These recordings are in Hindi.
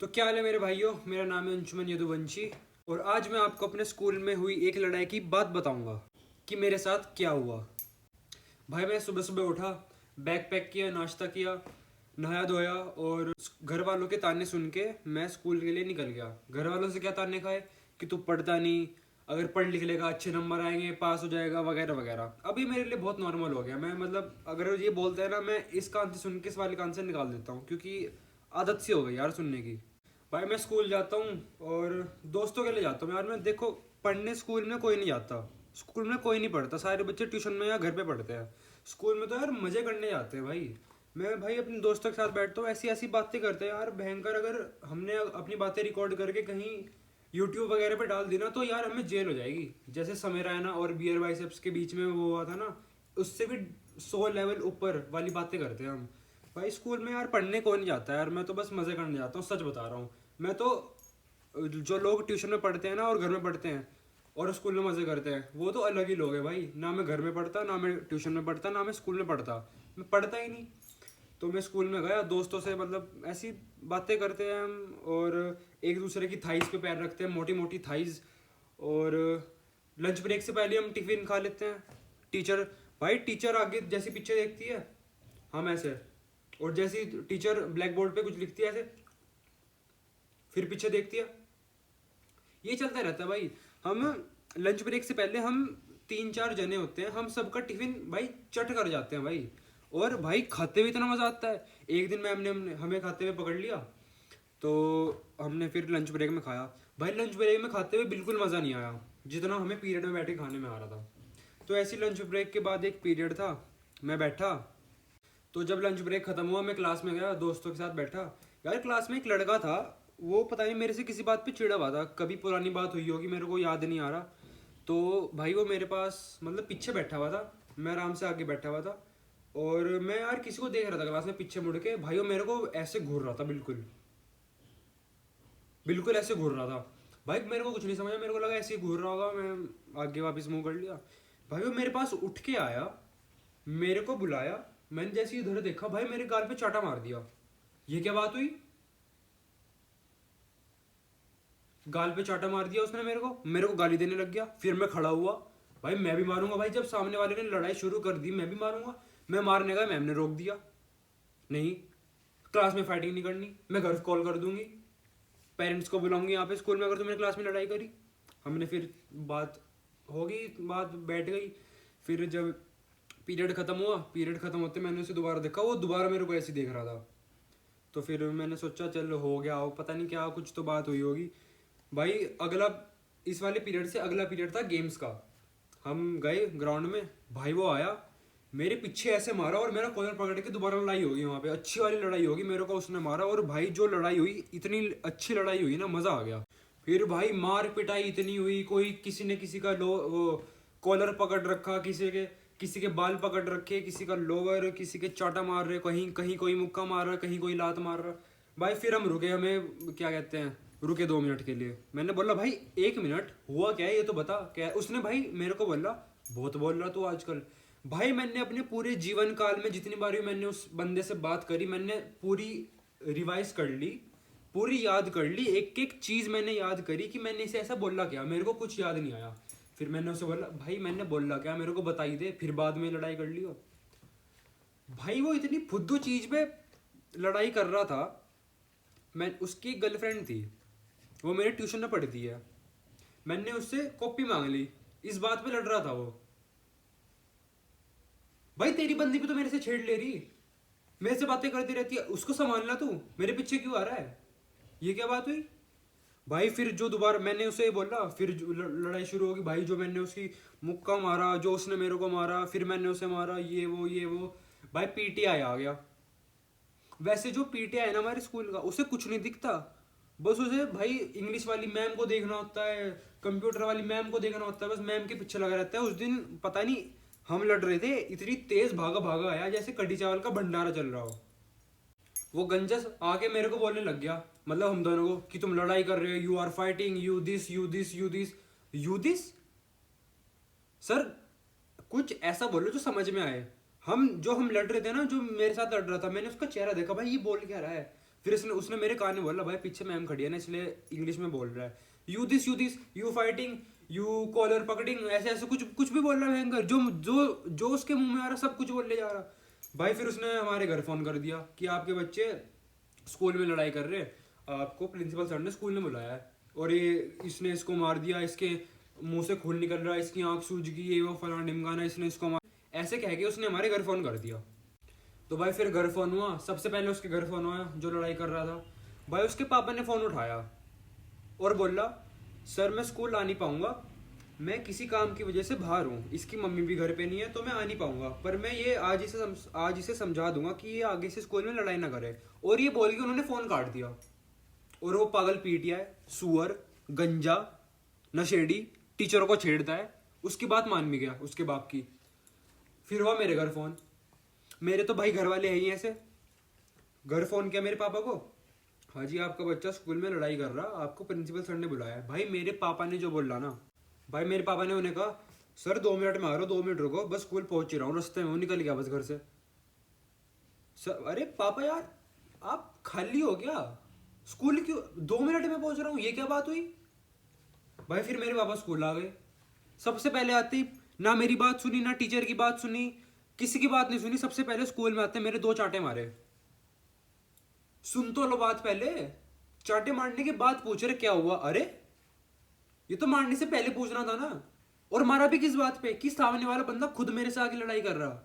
तो क्या हाल है मेरे भाइयों। मेरा नाम है अंशुमन यदुवंशी और आज मैं आपको अपने स्कूल में हुई एक लड़ाई की बात बताऊंगा कि मेरे साथ क्या हुआ। भाई मैं सुबह सुबह उठा, बैग पैक किया, नाश्ता किया, नहाया धोया और घर वालों के ताने सुन के मैं स्कूल के लिए निकल गया। घर वालों से क्या ताने खाए कि तू पढ़ता नहीं, अगर पढ़ लिख लेगा अच्छे नंबर आएंगे, पास हो जाएगा वगैरह वगैरह। अब ये मेरे लिए बहुत नॉर्मल हो गया। मैं मतलब अगर ये बोलते हैं ना, मैं इस कान से सुन के इस वाले कान से निकाल देता हूँ क्योंकि आदत सी हो गई यार सुनने की। भाई मैं स्कूल जाता हूँ और दोस्तों के लिए जाता हूँ यार। मैं देखो, पढ़ने स्कूल में कोई नहीं जाता, स्कूल में कोई नहीं पढ़ता, सारे बच्चे ट्यूशन में या घर पे पढ़ते हैं। स्कूल में तो यार मजे करने जाते हैं भाई। मैं भाई अपने दोस्तों के साथ बैठता हूँ, ऐसी ऐसी बातें करते हैं यार भयंकर। अगर हमने अपनी बातें रिकॉर्ड करके कहीं यूट्यूब वगैरह पे डाल दी ना तो यार हमें जेल हो जाएगी। जैसे समय रैना और बियर बाइसेप्स के बीच में वो हुआ था ना, उससे भी 100 लेवल ऊपर वाली बातें करते हैं हम। भाई स्कूल में यार पढ़ने को नहीं जाता यार, मैं तो बस मजे करने जाता हूँ, सच बता रहा हूँ। मैं तो जो लोग ट्यूशन में पढ़ते हैं ना और घर में पढ़ते हैं और स्कूल में मजे करते हैं, वो तो अलग ही लोग हैं भाई। ना मैं घर में पढ़ता, ना मैं ट्यूशन में पढ़ता, ना मैं स्कूल में पढ़ता। मैं पढ़ता ही नहीं। तो मैं स्कूल में गया, दोस्तों से मतलब ऐसी बातें करते हैं हम और एक दूसरे की थाइस पे पैर रखते हैं, मोटी मोटी थाइस। और लंच ब्रेक से पहले हम टिफिन खा लेते हैं। टीचर, भाई टीचर आगे जैसे पीछे देखती है हम ऐसे, और जैसी टीचर ब्लैक बोर्ड पे कुछ लिखती है ऐसे फिर पीछे देखती है। ये चलता रहता है भाई। हम लंच ब्रेक से पहले हम 3-4 जने होते हैं, हम सबका टिफिन भाई चट कर जाते हैं भाई। और भाई खाते हुए इतना मजा आता है। एक दिन मैम ने हमें खाते हुए पकड़ लिया तो हमने फिर लंच ब्रेक में खाया। भाई लंच ब्रेक में खाते हुए बिल्कुल मज़ा नहीं आया जितना हमें पीरियड में बैठ के खाने में आ रहा था। तो ऐसी लंच ब्रेक के बाद एक पीरियड था, मैं बैठा। तो जब लंच ब्रेक खत्म हुआ मैं क्लास में गया, दोस्तों के साथ बैठा। यार क्लास में एक लड़का था, वो पता नहीं मेरे से किसी बात पे चिढ़ा हुआ था। कभी पुरानी बात हुई होगी, मेरे को याद नहीं आ रहा। तो भाई वो मेरे पास मतलब पीछे बैठा हुआ था, मैं आराम से आगे बैठा हुआ था। और मैं यार किसी को देख रहा था क्लास में पीछे मुड़ के। भाई वो मेरे को ऐसे घूर रहा था, बिल्कुल बिल्कुल ऐसे घूर रहा था। भाई मेरे को कुछ नहीं समझा, मेरे को लगा ऐसे ही घूर रहा होगा, मैं आगे वापस मुंह कर लिया। भाई वो मेरे पास उठ के आया, मेरे को बुलाया। मैंने जैसे ही इधर देखा, भाई मेरे गाल पे चाटा मार दिया। ये क्या बात हुई? गाल पे चाटा मार दिया उसने मेरे को गाली देने लग गया। फिर मैं खड़ा हुआ, भाई मैं भी मारूंगा भाई। जब सामने वाले ने लड़ाई शुरू कर दी मैं भी मारूंगा। मैं मारने का, मैम ने रोक दिया, नहीं क्लास में फाइटिंग नहीं करनी, मैं घर कॉल कर दूंगी, पेरेंट्स को बुलाऊंगी यहाँ पे स्कूल में अगर तुमने क्लास में लड़ाई करी। हमने फिर बात होगी, बात बैठ गई। फिर जब पीरियड खत्म हुआ, पीरियड खत्म होते मैंने उसे दोबारा देखा, वो दोबारा मेरे को ऐसे ही देख रहा था। तो फिर मैंने सोचा चल हो गया हो, पता नहीं क्या कुछ तो बात हुई होगी। भाई अगला, इस वाले पीरियड से अगला पीरियड था गेम्स का। हम गए ग्राउंड में, भाई वो आया मेरे पीछे ऐसे मारा और मेरा कॉलर पकड़ के दोबारा लड़ाई होगी वहाँ पे, अच्छी वाली लड़ाई होगी। मेरे को उसने मारा और भाई जो लड़ाई हुई, इतनी अच्छी लड़ाई हुई ना, मज़ा आ गया। फिर भाई मार पिटाई इतनी हुई, कोई किसी ने किसी का लो वो कॉलर पकड़ रखा, किसी के बाल पकड़ रखे, किसी का लोअर, किसी के चाटा मार रहे, कहीं कहीं कोई मुक्का मार रहा, कहीं कोई लात मार रहा। भाई फिर हम रुके, हमें क्या कहते हैं, रुके 2 मिनट के लिए। मैंने बोला भाई 1 मिनट हुआ क्या है ये तो बता क्या है। उसने भाई मेरे को बोला बहुत बोल रहा तू आजकल। भाई मैंने अपने पूरे जीवन काल में जितनी बार भी मैंने उस बंदे से बात करी, मैंने पूरी रिवाइज कर ली, पूरी याद कर ली, एक एक चीज़ मैंने याद करी कि मैंने इसे ऐसा बोला क्या। मेरे को कुछ याद नहीं आया। फिर मैंने उसे बोला भाई मैंने बोला क्या, मेरे को बताई दे, फिर बाद में लड़ाई कर लियो। भाई वो इतनी फुद्दू चीज़ पे लड़ाई कर रहा था। मैं, उसकी गर्लफ्रेंड थी, वो मेरे ट्यूशन में पढ़ती है। मैंने उससे कॉपी मांग ली, इस बात पे लड़ रहा था वो। भाई तेरी बंदी भी तो मेरे से छेड़ ले रही, मेरे से बातें करती रहती है, उसको संभालना तू, मेरे पीछे क्यों आ रहा है? ये क्या बात हुई? भाई फिर जो दोबारा मैंने उसे बोला, फिर लड़ाई शुरू होगी। भाई जो मैंने उसकी मुक्का मारा, जो उसने मेरे को मारा, फिर मैंने उसे मारा, ये वो। भाई पीटीआई आ गया। वैसे जो पीटीआई है ना हमारे स्कूल का, उसे कुछ नहीं दिखता। बस उसे भाई इंग्लिश वाली मैम को देखना होता है, कंप्यूटर वाली मैम को देखना होता है, बस मैम के पीछे लगा रहता है। उस दिन पता नहीं हम लड़ रहे थे, इतनी तेज भागा भागा आया जैसे कढ़ी चावल का भंडारा चल रहा हो। वो गंजस आके मेरे को बोलने लग गया, मतलब हम दोनों को, कि तुम लड़ाई कर रहे हो, you are fighting, you this you this you this you this. Sir कुछ ऐसा बोलो जो समझ में आए। हम लड़ रहे थे ना, जो मेरे साथ लड़ रहा था, मैंने उसका चेहरा देखा, भाई ये बोल क्या रहा है। फिर उसने उसने मेरे कान में बोला, भाई पीछे मैम खड़ी है ना इसलिए इंग्लिश में बोल रहा है, you this you fighting, you collar पकड़िंग, ऐसे ऐसे कुछ कुछ भी बोल रहा है भयंकर, जो जो जो उसके मुंह में आ रहा सब कुछ बोलने जा रहा। भाई फिर उसने हमारे घर फोन कर दिया कि आपके बच्चे स्कूल में लड़ाई कर रहे हैं, आपको प्रिंसिपल सर ने स्कूल में बुलाया है, और ये इसने इसको मार दिया, इसके मुंह से खून निकल रहा है, इसकी आंख सूज गई, ये वो फलाना ढिमकाना, इसने इसको मार, ऐसे कह के उसने हमारे घर फोन कर दिया। तो भाई फिर घर फोन हुआ, सबसे पहले उसके घर फोन हुआ जो लड़ाई कर रहा था। भाई उसके पापा ने फोन उठाया और बोला, सर मैं स्कूल आ नहीं पाऊंगा, मैं किसी काम की वजह से बाहर हूँ, इसकी मम्मी भी घर पे नहीं है तो मैं आ नहीं पाऊंगा, पर मैं ये आज इसे समझा दूंगा कि ये आगे से स्कूल में लड़ाई ना करे। और ये बोल के उन्होंने फोन काट दिया। और वो पागल पीटिया है, सुअर, गंजा, नशेड़ी, टीचरों को छेड़ता है, उसकी बात मान भी गया उसके बाप की। फिर हुआ मेरे घर फोन। मेरे तो भाई घर वाले हैं ही ऐसे। घर फोन किया मेरे पापा को, हाँ जी आपका बच्चा स्कूल में लड़ाई कर रहा, आपको प्रिंसिपल सर ने बुलाया है। भाई मेरे पापा ने जो बोला ना, भाई मेरे पापा ने उन्हें कहा, सर 2 मिनट में आ रहा हूँ, 2 मिनट रुको, बस स्कूल पहुंच ही रहा हूँ, रास्ते में हूँ, निकल गया बस घर से। सर अरे पापा यार आप खाली हो गया, स्कूल क्यों 2 मिनट में पहुंच रहा हूँ, ये क्या बात हुई। भाई फिर मेरे पापा स्कूल आ गए, सबसे पहले आते ही ना मेरी बात सुनी, ना टीचर की बात सुनी, किसी की बात नहीं सुनी, सबसे पहले स्कूल में आते मेरे 2 चांटे मारे। सुन तो लो बात पहले, चांटे मारने के बाद पूछ रहे क्या हुआ। अरे ये तो मारने से पहले पूछना था ना। और मारा भी किस बात पे कि सामने वाला बंदा खुद मेरे से आके लड़ाई कर रहा।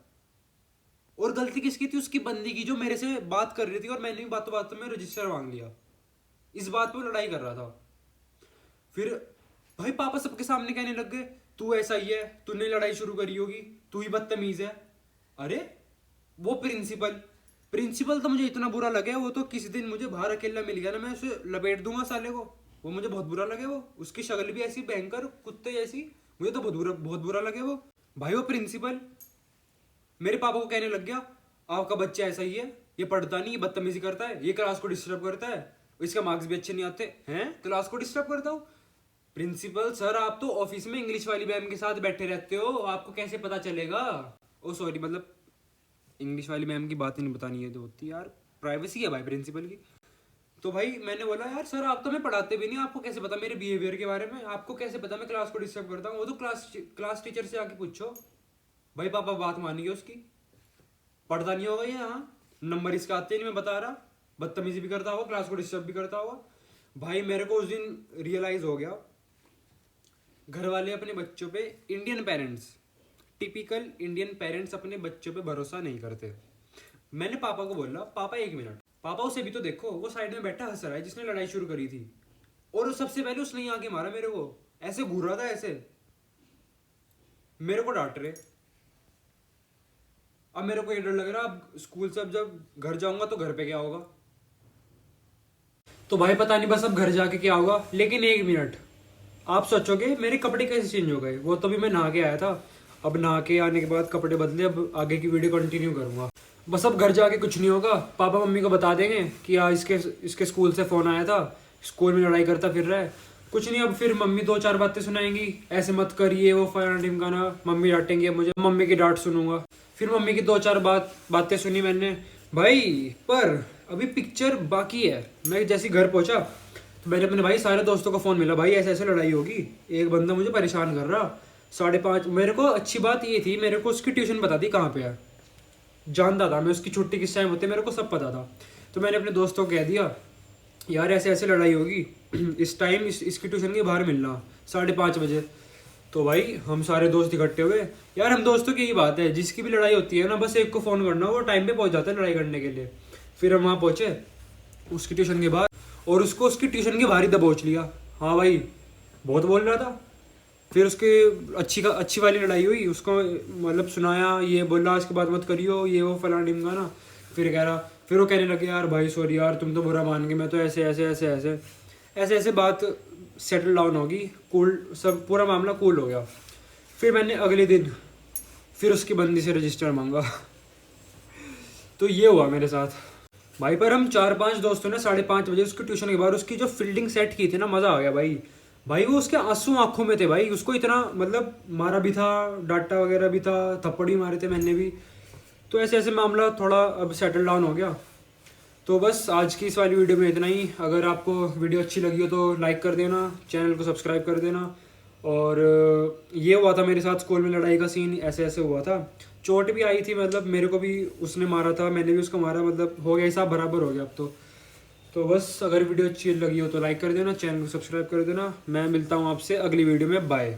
और गलती किसकी थी, उसकी बंदी की जो मेरे से बात कर रही थी, और मैंने भी बातों बातों में रजिस्टर मांग लिया, इस बात पे लड़ाई कर रहा था। फिर भाई पापा सबके सामने कहने लग गए, तू ऐसा ही है, तूने लड़ाई शुरू करी होगी, तू ही बदतमीज है। अरे वो प्रिंसिपल प्रिंसिपल तो मुझे इतना बुरा लगे, वो तो किसी दिन मुझे बाहर अकेला मिल गया ना, मैं उसे लपेट दूंगा साले को, वो मुझे बहुत बुरा लगे। वो उसकी शक्ल भी ऐसी भयंकर कुत्ते जैसी, मुझे तो बहुत बुरा लगे वो। भाई वो प्रिंसिपल मेरे पापा को कहने लग गया, आपका बच्चा ऐसा ही है, ये पढ़ता नहीं, ये बदतमीजी करता है, ये क्लास को डिस्टर्ब करता है, इसके मार्क्स भी अच्छे नहीं आते हैं, क्लास को डिस्टर्ब करता हूँ। प्रिंसिपल सर आप तो ऑफिस में इंग्लिश वाली मैम के साथ बैठे रहते हो, आपको कैसे पता चलेगा। ओ सॉरी, मतलब इंग्लिश वाली मैम की बात ही नहीं बतानी है तो होती यार, प्राइवेसी है भाई प्रिंसिपल की। तो भाई मैंने बोला, यार सर आप तो हमें पढ़ाते भी नहीं, आपको कैसे पता मेरे बिहेवियर के बारे में, आपको कैसे पता मैं क्लास को डिस्टर्ब करता हूँ, वो तो क्लास टीचर से आके पूछो। भाई पापा बात मानिए उसकी, पढ़ता नहीं होगा ये, हाँ नंबर इसके आते नहीं, मैं बता रहा, बदतमीजी भी करता होगा, क्लास को डिस्टर्ब भी करता होगा। भाई मेरे को उस दिन रियलाइज हो गया, घर वाले अपने बच्चों पे, Indian parents, typical Indian parents अपने बच्चों पे भरोसा नहीं करते। मैंने पापा को बोला, पापा 1 मिनट, पापा उसे भी तो देखो, वो साइड में बैठा हंस रहा है जिसने लड़ाई शुरू करी थी, और सबसे पहले उसने ही आके मारा मेरे को, ऐसे घूर रहा था ऐसे, मेरे को डांट रहे। अब मेरे को ये डर लग रहा, अब स्कूल से अब जब घर जाऊंगा तो घर पे क्या होगा। तो भाई पता नहीं बस अब घर जाके क्या होगा। लेकिन 1 मिनट, आप सोचोगे मेरे कपड़े कैसे चेंज हो गए, वो तो भी मैं नहा के आया था, अब नहा के आने के बाद कपड़े बदले, अब आगे की वीडियो कंटिन्यू करूंगा। बस अब घर जाके कुछ नहीं होगा, पापा मम्मी को बता देंगे कि हाँ इसके स्कूल से फ़ोन आया था, स्कूल में लड़ाई करता फिर रहा है, कुछ नहीं। अब फिर मम्मी 2-4 बातें सुनाएंगी, ऐसे मत करिए, वो फलाना ढिमकाना, मम्मी डांटेंगे मुझे, मम्मी की डांट सुनूंगा। फिर मम्मी की 2-4 बातें सुनी मैंने भाई, पर अभी पिक्चर बाकी है। मैं जैसे घर पहुंचा तो मैंने अपने भाई सारे दोस्तों को फ़ोन मिला, भाई ऐसे ऐसे लड़ाई होगी, एक बंदा मुझे परेशान कर रहा। 5:30 मेरे को अच्छी बात ये थी, मेरे को उसकी ट्यूशन पता थी कहाँ पे है, जानता था मैं उसकी छुट्टी किस टाइम होती है, मेरे को सब पता था। तो मैंने अपने दोस्तों को कह दिया, यार ऐसे ऐसे लड़ाई होगी, इस टाइम इसकी ट्यूशन के बाहर मिलना 5:30 बजे। तो भाई हम सारे दोस्त इकट्ठे हुए। यार हम दोस्तों की यही बात है, जिसकी भी लड़ाई होती है ना, बस एक को फ़ोन करना, वो टाइम पे पहुंच जाता है लड़ाई करने के लिए। फिर हम वहाँ पहुँचे उसकी ट्यूशन के बाहर, और उसको उसकी ट्यूशन के बाहर ही दबोच लिया। हाँ भाई बहुत बोल रहा था। फिर उसके अच्छी वाली लड़ाई हुई, उसको मतलब सुनाया, ये बोला इसके बाद मत करियो, ये वो फलाना ढिमकाना। फिर वो कहने लगे, यार भाई सॉरी यार, तुम तो बुरा मान गए, मैं तो ऐसे बात सेटल डाउन होगी, कूल, सब पूरा मामला कूल हो गया। फिर मैंने अगले दिन फिर उसकी बंदी से रजिस्टर मांगा। तो ये हुआ मेरे साथ भाई। पर हम 4-5 दोस्तों ने 5:30 बजे उसकी ट्यूशन के बाद उसकी जो फील्डिंग सेट की थी ना, मज़ा आ गया भाई वो उसके आंसू आंखों में थे भाई। उसको इतना मतलब मारा भी था, डांटा वगैरह भी था, थप्पड़ भी मारे थे मैंने भी। तो ऐसे ऐसे मामला थोड़ा अब सेटल डाउन हो गया। तो बस आज की इस वाली वीडियो में इतना ही। अगर आपको वीडियो अच्छी लगी हो तो लाइक कर देना, चैनल को सब्सक्राइब कर देना। और ये हुआ था मेरे साथ स्कूल में लड़ाई का सीन, ऐसे ऐसे हुआ था। चोट भी आई थी, मतलब मेरे को भी उसने मारा था, मैंने भी उसको मारा, मतलब हो गया हिसाब बराबर हो गया अब तो बस अगर वीडियो अच्छी लगी हो तो लाइक कर देना, चैनल को सब्सक्राइब कर देना। मैं मिलता हूँ आपसे अगली वीडियो में, बाय।